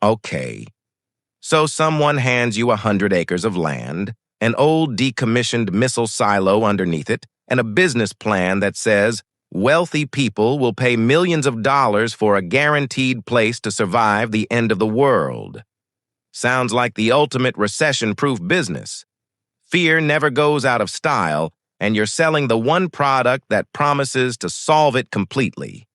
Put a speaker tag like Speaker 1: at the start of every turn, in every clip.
Speaker 1: Okay, so someone hands you 100 acres of land, an old decommissioned missile silo underneath it, and a business plan that says wealthy people will pay millions of dollars for a guaranteed place to survive the end of the world. Sounds like the ultimate recession-proof business. Fear never goes out of style, and you're selling the one product that promises to solve it completely.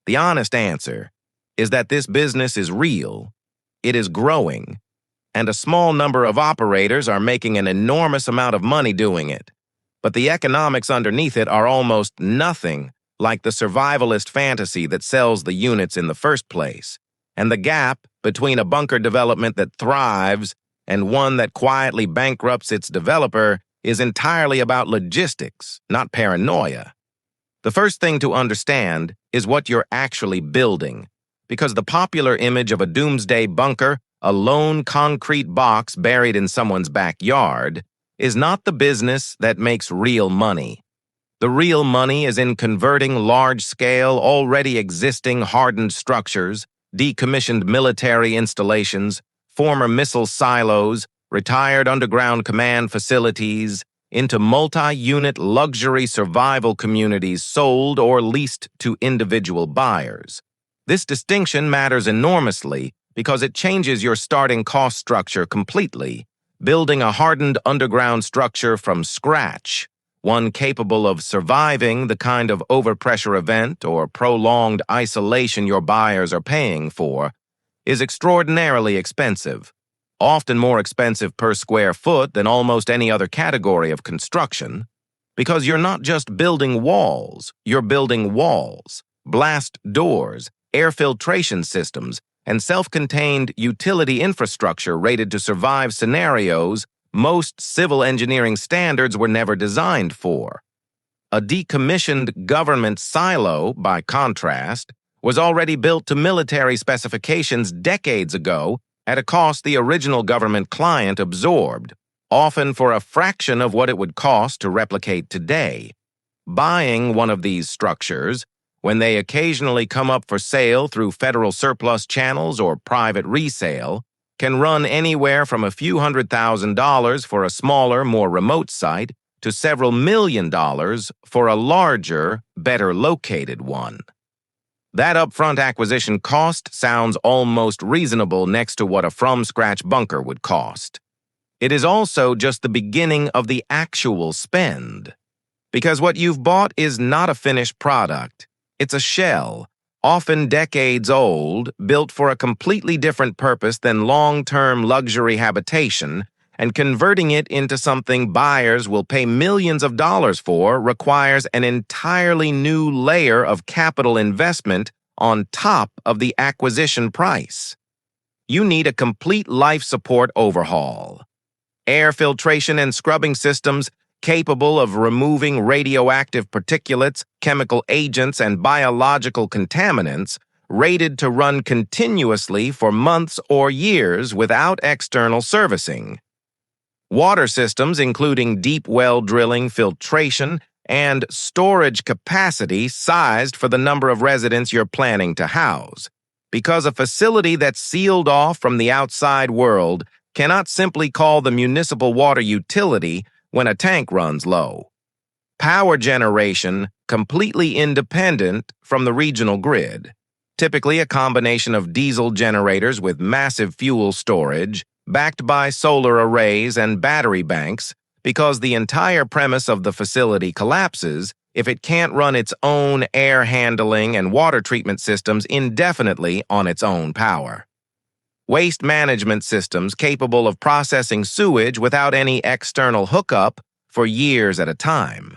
Speaker 1: The honest answer is that this business is real, it is growing, and a small number of operators are making an enormous amount of money doing it. But the economics underneath it are almost nothing like the survivalist fantasy that sells the units in the first place. And the gap between a bunker development that thrives and one that quietly bankrupts its developer is entirely about logistics, not paranoia. The first thing to understand is what you're actually building, because the popular image of a doomsday bunker, a lone concrete box buried in someone's backyard, is not the business that makes real money. The real money is in converting large-scale, already existing hardened structures, decommissioned military installations, former missile silos, retired underground command facilities, into multi-unit luxury survival communities sold or leased to individual buyers. This distinction matters enormously because it changes your starting cost structure completely, building a hardened underground structure from scratch, one capable of surviving the kind of overpressure event or prolonged isolation your buyers are paying for, is extraordinarily expensive, often more expensive per square foot than almost any other category of construction, because you're not just building walls, you're building walls, blast doors, air filtration systems, and self-contained utility infrastructure rated to survive scenarios most civil engineering standards were never designed for. A decommissioned government silo, by contrast, was already built to military specifications decades ago at a cost the original government client absorbed, often for a fraction of what it would cost to replicate today. Buying one of these structures, when they occasionally come up for sale through federal surplus channels or private resale, can run anywhere from a few $100,000 for a smaller, more remote site to several $1,000,000 for a larger, better located one. That upfront acquisition cost sounds almost reasonable next to what a from-scratch bunker would cost. It is also just the beginning of the actual spend. Because what you've bought is not a finished product. It's a shell, often decades old, built for a completely different purpose than long-term luxury habitation, and converting it into something buyers will pay millions of dollars for requires an entirely new layer of capital investment on top of the acquisition price. You need a complete life support overhaul. Air filtration and scrubbing systems capable of removing radioactive particulates, chemical agents, and biological contaminants, rated to run continuously for months or years without external servicing. Water systems including deep well drilling, filtration, and storage capacity sized for the number of residents you're planning to house, because a facility that's sealed off from the outside world cannot simply call the municipal water utility when a tank runs low. Power generation completely independent from the regional grid, typically a combination of diesel generators with massive fuel storage, backed by solar arrays and battery banks, because the entire premise of the facility collapses if it can't run its own air handling and water treatment systems indefinitely on its own power. Waste management systems capable of processing sewage without any external hookup for years at a time.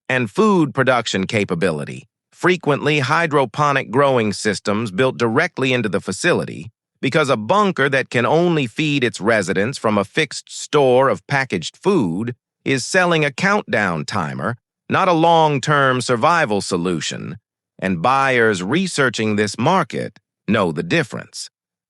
Speaker 1: And food production capability, frequently hydroponic growing systems built directly into the facility, because a bunker that can only feed its residents from a fixed store of packaged food is selling a countdown timer, not a long-term survival solution, and buyers researching this market know the difference.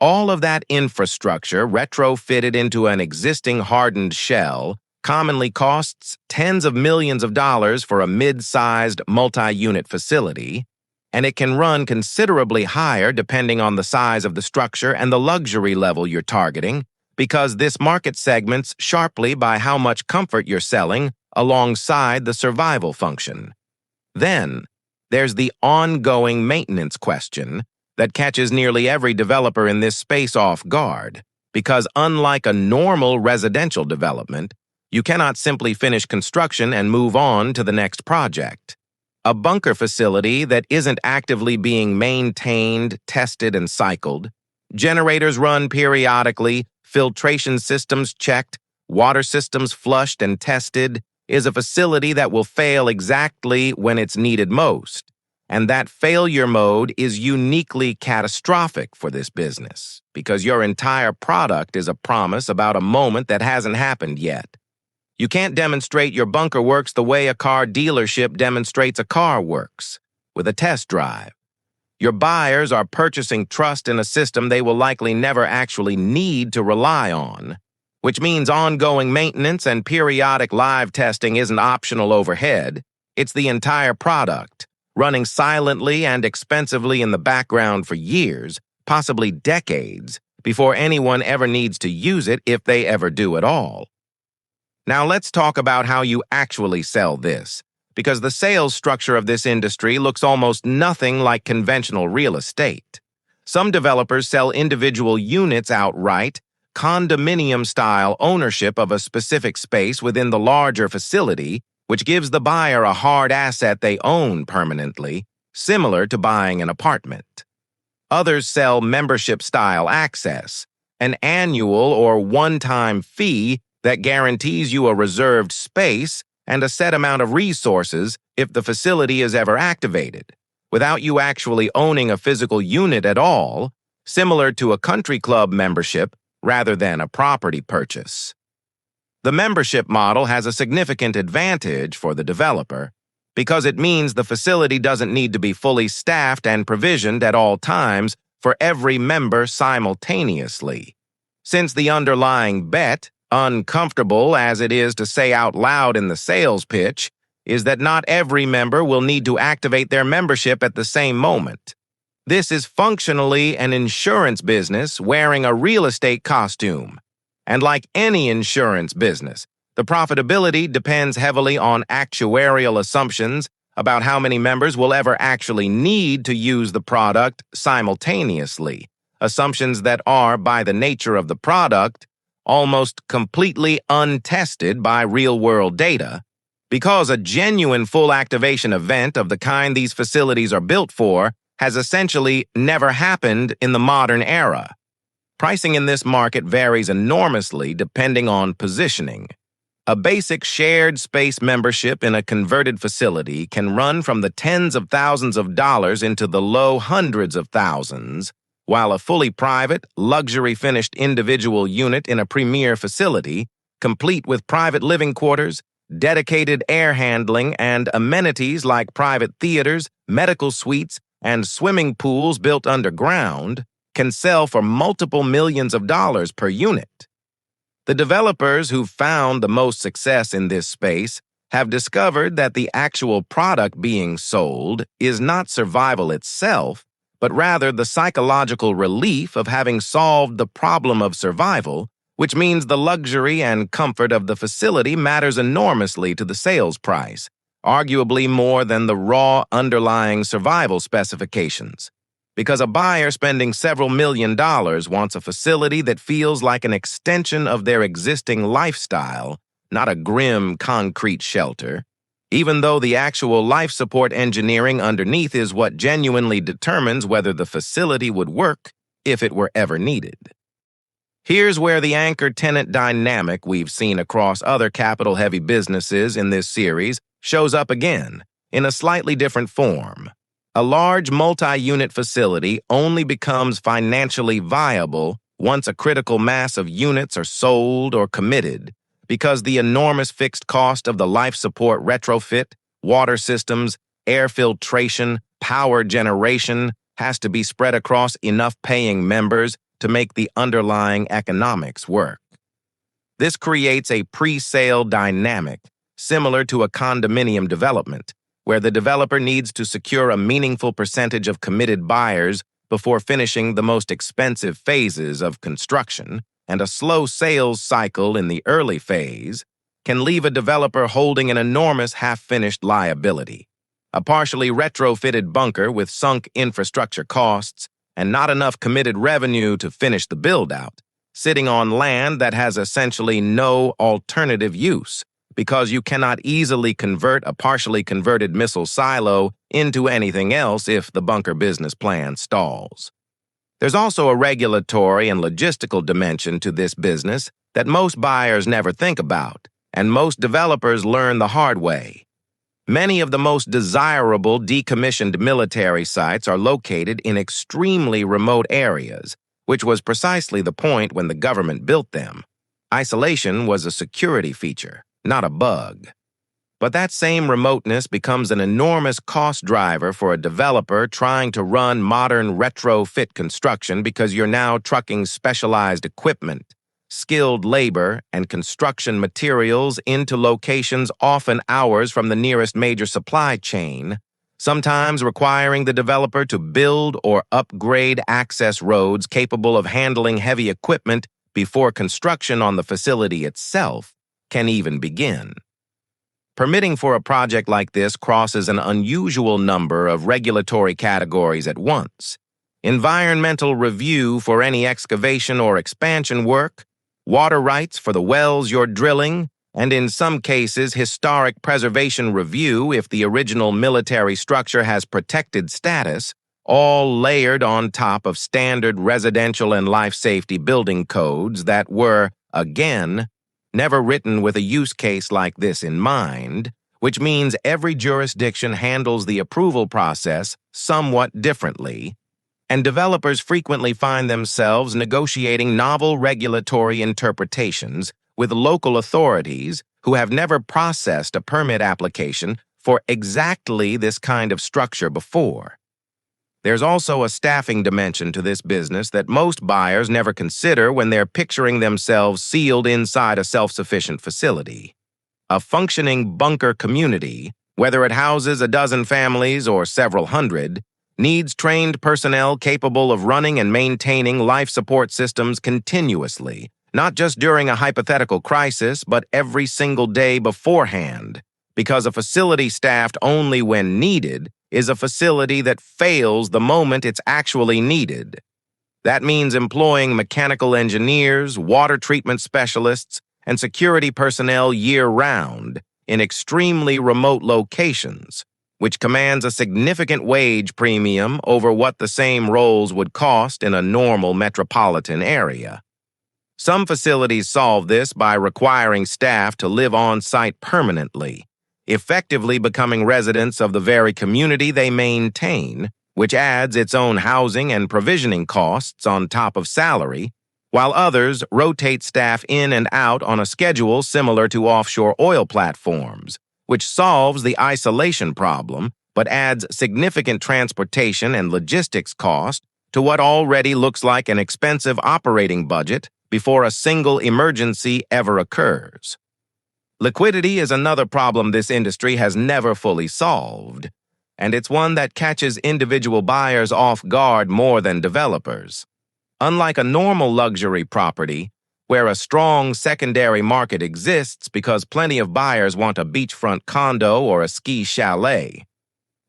Speaker 1: All of that infrastructure retrofitted into an existing hardened shell commonly costs tens of millions of dollars for a mid-sized multi-unit facility, and it can run considerably higher depending on the size of the structure and the luxury level you're targeting, because this market segments sharply by how much comfort you're selling alongside the survival function. Then, there's the ongoing maintenance question that catches nearly every developer in this space off guard, because unlike a normal residential development, you cannot simply finish construction and move on to the next project. A bunker facility that isn't actively being maintained, tested, and cycled, generators run periodically, filtration systems checked, water systems flushed and tested, is a facility that will fail exactly when it's needed most. And that failure mode is uniquely catastrophic for this business, because your entire product is a promise about a moment that hasn't happened yet. You can't demonstrate your bunker works the way a car dealership demonstrates a car works, with a test drive. Your buyers are purchasing trust in a system they will likely never actually need to rely on, which means ongoing maintenance and periodic live testing isn't optional overhead. It's the entire product, running silently and expensively in the background for years, possibly decades, before anyone ever needs to use it if they ever do at all. Now let's talk about how you actually sell this, because the sales structure of this industry looks almost nothing like conventional real estate. Some developers sell individual units outright, condominium-style ownership of a specific space within the larger facility, which gives the buyer a hard asset they own permanently, similar to buying an apartment. Others sell membership-style access, an annual or one-time fee that guarantees you a reserved space and a set amount of resources if the facility is ever activated, without you actually owning a physical unit at all, similar to a country club membership rather than a property purchase. The membership model has a significant advantage for the developer, because it means the facility doesn't need to be fully staffed and provisioned at all times for every member simultaneously. Since the underlying bet, uncomfortable as it is to say out loud in the sales pitch, is that not every member will need to activate their membership at the same moment. This is functionally an insurance business wearing a real estate costume. And like any insurance business, the profitability depends heavily on actuarial assumptions about how many members will ever actually need to use the product simultaneously, assumptions that are, by the nature of the product, almost completely untested by real-world data, because a genuine full activation event of the kind these facilities are built for has essentially never happened in the modern era. Pricing in this market varies enormously depending on positioning. A basic shared space membership in a converted facility can run from the tens of thousands of dollars into the low hundreds of thousands, while a fully private, luxury-finished individual unit in a premier facility, complete with private living quarters, dedicated air handling, and amenities like private theaters, medical suites, and swimming pools built underground, can sell for multiple millions of dollars per unit. The developers who've found the most success in this space have discovered that the actual product being sold is not survival itself, but rather the psychological relief of having solved the problem of survival, which means the luxury and comfort of the facility matters enormously to the sales price, arguably more than the raw underlying survival specifications. Because a buyer spending several $1 million wants a facility that feels like an extension of their existing lifestyle, not a grim concrete shelter, even though the actual life support engineering underneath is what genuinely determines whether the facility would work if it were ever needed. Here's where the anchor-tenant dynamic we've seen across other capital-heavy businesses in this series shows up again, in a slightly different form. A large multi-unit facility only becomes financially viable once a critical mass of units are sold or committed, because the enormous fixed cost of the life support retrofit, water systems, air filtration, power generation has to be spread across enough paying members to make the underlying economics work. This creates a pre-sale dynamic, similar to a condominium development, where the developer needs to secure a meaningful percentage of committed buyers before finishing the most expensive phases of construction, and a slow sales cycle in the early phase, can leave a developer holding an enormous half-finished liability. A partially retrofitted bunker with sunk infrastructure costs and not enough committed revenue to finish the build-out, sitting on land that has essentially no alternative use, because you cannot easily convert a partially converted missile silo into anything else if the bunker business plan stalls. There's also a regulatory and logistical dimension to this business that most buyers never think about, and most developers learn the hard way. Many of the most desirable decommissioned military sites are located in extremely remote areas, which was precisely the point when the government built them. Isolation was a security feature, not a bug. But that same remoteness becomes an enormous cost driver for a developer trying to run modern retrofit construction, because you're now trucking specialized equipment, skilled labor, and construction materials into locations often hours from the nearest major supply chain, sometimes requiring the developer to build or upgrade access roads capable of handling heavy equipment before construction on the facility itself can even begin. Permitting for a project like this crosses an unusual number of regulatory categories at once: environmental review for any excavation or expansion work, water rights for the wells you're drilling, and in some cases, historic preservation review if the original military structure has protected status, all layered on top of standard residential and life safety building codes that were, again, never written with a use case like this in mind, which means every jurisdiction handles the approval process somewhat differently, and developers frequently find themselves negotiating novel regulatory interpretations with local authorities who have never processed a permit application for exactly this kind of structure before. There's also a staffing dimension to this business that most buyers never consider when they're picturing themselves sealed inside a self-sufficient facility. A functioning bunker community, whether it houses a dozen families or several hundred, needs trained personnel capable of running and maintaining life support systems continuously, not just during a hypothetical crisis, but every single day beforehand, because a facility staffed only when needed is a facility that fails the moment it's actually needed. That means employing mechanical engineers, water treatment specialists, and security personnel year-round in extremely remote locations, which commands a significant wage premium over what the same roles would cost in a normal metropolitan area. Some facilities solve this by requiring staff to live on-site permanently, effectively becoming residents of the very community they maintain, which adds its own housing and provisioning costs on top of salary, while others rotate staff in and out on a schedule similar to offshore oil platforms, which solves the isolation problem but adds significant transportation and logistics cost to what already looks like an expensive operating budget before a single emergency ever occurs. Liquidity is another problem this industry has never fully solved, and it's one that catches individual buyers off guard more than developers. Unlike a normal luxury property, where a strong secondary market exists because plenty of buyers want a beachfront condo or a ski chalet,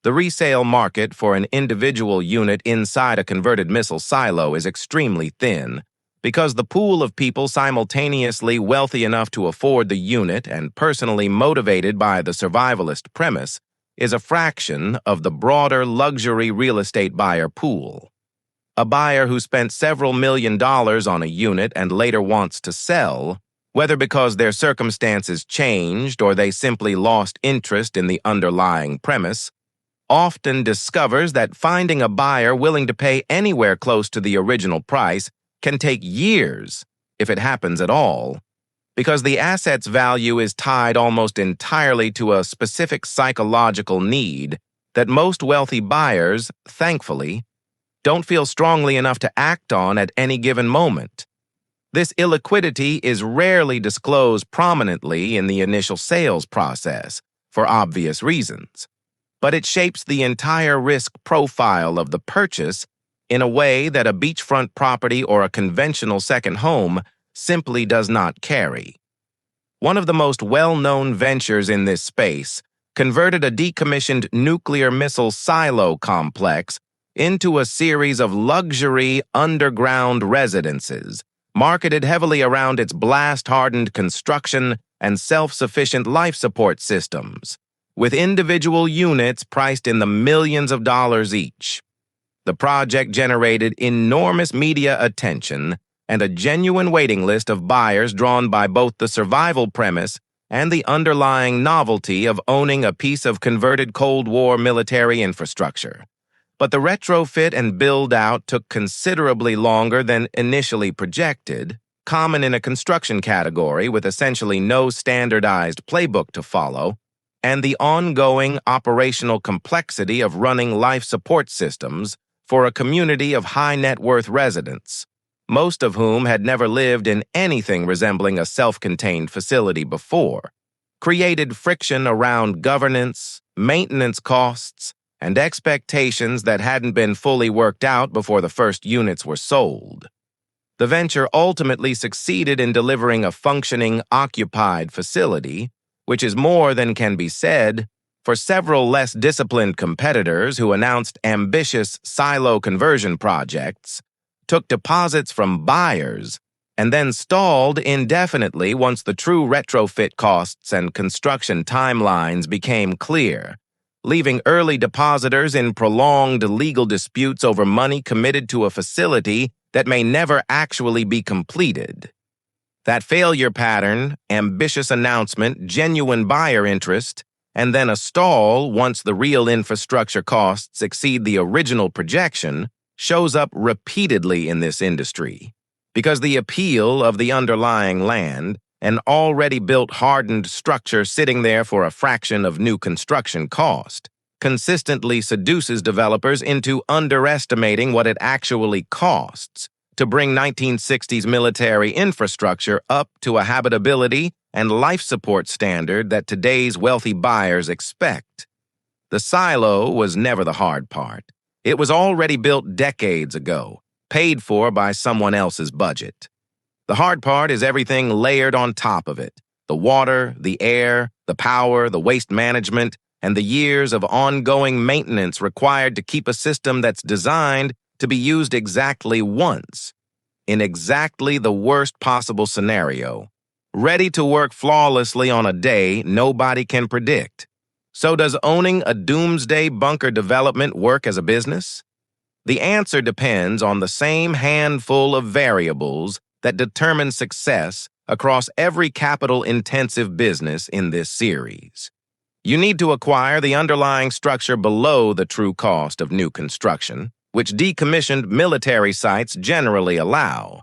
Speaker 1: the resale market for an individual unit inside a converted missile silo is extremely thin, because the pool of people simultaneously wealthy enough to afford the unit and personally motivated by the survivalist premise is a fraction of the broader luxury real estate buyer pool. A buyer who spent several $1,000,000 on a unit and later wants to sell, whether because their circumstances changed or they simply lost interest in the underlying premise, often discovers that finding a buyer willing to pay anywhere close to the original price can take years, if it happens at all, because the asset's value is tied almost entirely to a specific psychological need that most wealthy buyers, thankfully, don't feel strongly enough to act on at any given moment. This illiquidity is rarely disclosed prominently in the initial sales process, for obvious reasons. but it shapes the entire risk profile of the purchase in a way that a beachfront property or a conventional second home simply does not carry. One of the most well-known ventures in this space converted a decommissioned nuclear missile silo complex into a series of luxury underground residences, marketed heavily around its blast-hardened construction and self-sufficient life support systems, with individual units priced in the millions of dollars each. The project generated enormous media attention and a genuine waiting list of buyers drawn by both the survival premise and the underlying novelty of owning a piece of converted Cold War military infrastructure. But the retrofit and build-out took considerably longer than initially projected, common in a construction category with essentially no standardized playbook to follow, and the ongoing operational complexity of running life support systems for a community of high-net-worth residents, most of whom had never lived in anything resembling a self-contained facility before, created friction around governance, maintenance costs, and expectations that hadn't been fully worked out before the first units were sold. The venture ultimately succeeded in delivering a functioning, occupied facility, which is more than can be said for several less disciplined competitors who announced ambitious silo conversion projects, took deposits from buyers, and then stalled indefinitely once the true retrofit costs and construction timelines became clear, leaving early depositors in prolonged legal disputes over money committed to a facility that may never actually be completed. That failure pattern, ambitious announcement, genuine buyer interest, and then a stall once the real infrastructure costs exceed the original projection, shows up repeatedly in this industry. Because the appeal of the underlying land, an already built hardened structure sitting there for a fraction of new construction cost, consistently seduces developers into underestimating what it actually costs to bring 1960s military infrastructure up to a habitability and life support standard that today's wealthy buyers expect. The silo was never the hard part. It was already built decades ago, paid for by someone else's budget. The hard part is everything layered on top of it: the water, the air, the power, the waste management, and the years of ongoing maintenance required to keep a system that's designed to be used exactly once, in exactly the worst possible scenario, ready to work flawlessly on a day nobody can predict. So does owning a doomsday bunker development work as a business? The answer depends on the same handful of variables that determine success across every capital-intensive business in this series. You need to acquire the underlying structure below the true cost of new construction, which decommissioned military sites generally allow.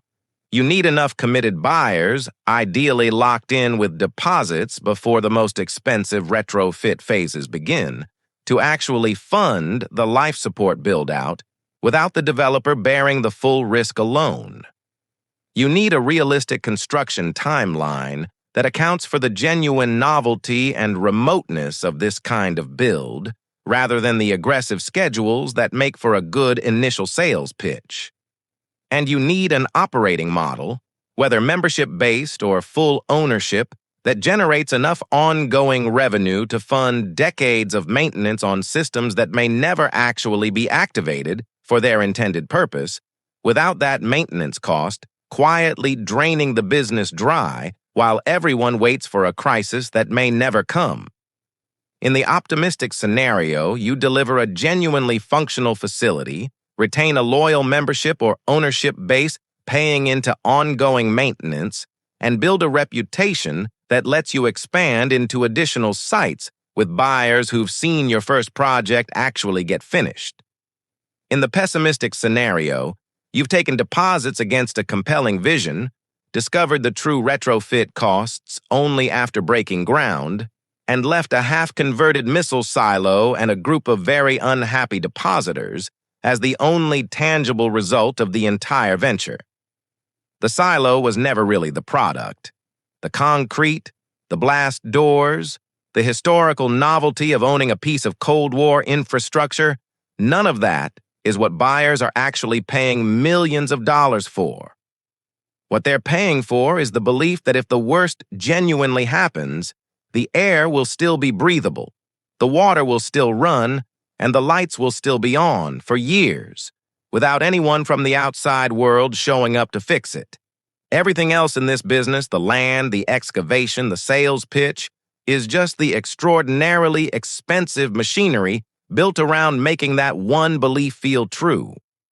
Speaker 1: You need enough committed buyers, ideally locked in with deposits before the most expensive retrofit phases begin, to actually fund the life support build-out without the developer bearing the full risk alone. You need a realistic construction timeline that accounts for the genuine novelty and remoteness of this kind of build, rather than the aggressive schedules that make for a good initial sales pitch. And you need an operating model, whether membership-based or full ownership, that generates enough ongoing revenue to fund decades of maintenance on systems that may never actually be activated for their intended purpose, without that maintenance cost quietly draining the business dry while everyone waits for a crisis that may never come. In the optimistic scenario, you deliver a genuinely functional facility, retain a loyal membership or ownership base paying into ongoing maintenance, and build a reputation that lets you expand into additional sites with buyers who've seen your first project actually get finished. In the pessimistic scenario, you've taken deposits against a compelling vision, discovered the true retrofit costs only after breaking ground, and left a half-converted missile silo and a group of very unhappy depositors as the only tangible result of the entire venture. The silo was never really the product. The concrete, the blast doors, the historical novelty of owning a piece of Cold War infrastructure, none of that is what buyers are actually paying millions of dollars for. What they're paying for is the belief that if the worst genuinely happens, the air will still be breathable, the water will still run, and the lights will still be on for years, without anyone from the outside world showing up to fix it. Everything else in this business, the land, the excavation, the sales pitch, is just the extraordinarily expensive machinery built around making that one belief feel true.